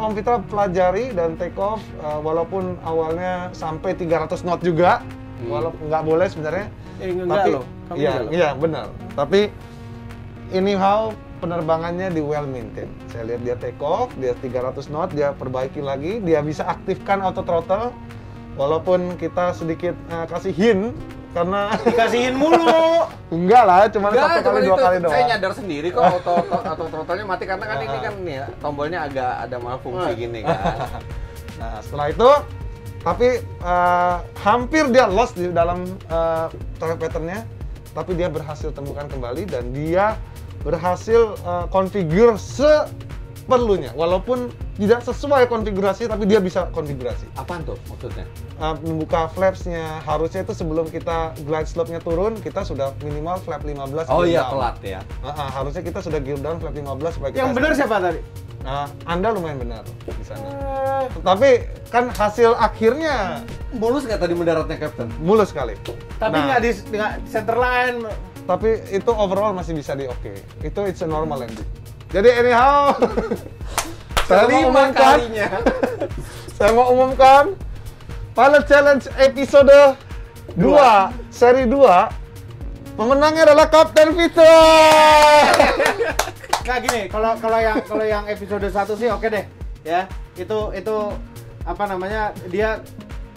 Om Fitra pelajari dan take off walaupun awalnya sampai 300 knot juga. Walaupun nggak boleh sebenarnya. Enggak Tapi loh. Kamu iya, enggak loh. iya benar. Tapi anyhow penerbangannya di well maintained. Saya lihat dia take off, dia 300 knot, dia perbaiki lagi, dia bisa aktifkan auto throttle. Walaupun kita sedikit kasih hint karena Dikasihin mulu. enggak lah, cuma Enggak, satu kali cuman dua itu kali doang. Saya nyadar sendiri kok auto throttle-nya mati karena kan ini kan nih ya, tombolnya agak ada malfungsi gini kan. Nah, setelah itu tapi hampir dia lost di dalam track pattern-nya, tapi dia berhasil temukan kembali dan dia berhasil configure seperlunya. Walaupun tidak sesuai konfigurasi, tapi dia bisa konfigurasi. Apaan tuh maksudnya? Membuka flaps-nya, harusnya itu sebelum kita glide slope-nya turun, kita sudah minimal flap 15 Oh gear iya, down. telat ya. Harusnya kita sudah gear down flap 15 supaya kita Yang benar siapa tadi? Anda lumayan benar di sana. Tapi kan hasil akhirnya Mulus nggak tadi mendaratnya, Captain? mulus sekali. Tapi Nah, nggak di center line. tapi itu overall masih bisa di oke. Itu it's a normal landing. Jadi anyhow, saya mau umumkan Pilot Challenge episode 2 seri 2. Pemenangnya adalah Kapten Fitra. Nah gini, kalau yang episode 1 sih oke deh, ya. Itu apa namanya? Dia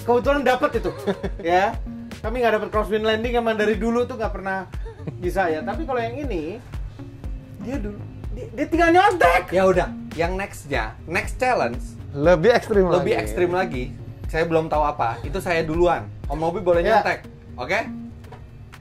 kebetulan dapat itu, ya. Kami nggak dapat crosswind landing emang dari dulu tuh nggak pernah bisa ya. Tapi kalau yang ini dia tinggal nyontek. Ya udah, yang next challenge Lebih ekstrim lebih lagi. ekstrim lagi. Saya belum tahu apa. Itu saya duluan. Om Mobi boleh Ya. nyontek. Oke?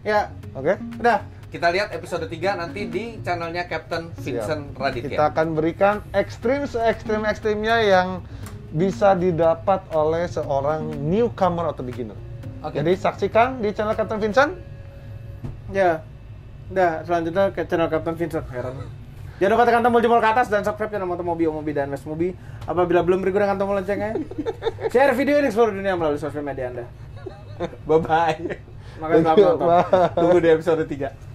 Ya, Oke. udah. Kita lihat episode 3 nanti di channelnya Captain Vincent Raditya. Kita akan berikan ekstrim-ekstrimnya yang bisa didapat oleh seorang newcomer atau beginner. Oke. Jadi saksikan di channel Captain Vincent. Ya. Udah, selanjutnya ke channel Captain Vincent. Heran. Jangan lupa tekan tombol jempol ke atas dan subscribe channel Motomobi, Omobi, dan Westmobi. Apabila belum berikut dengan tombol loncengnya. Share video ini ke seluruh dunia melalui sosial media Anda. Bye-bye. Makasih telah menonton. Tunggu di episode 3.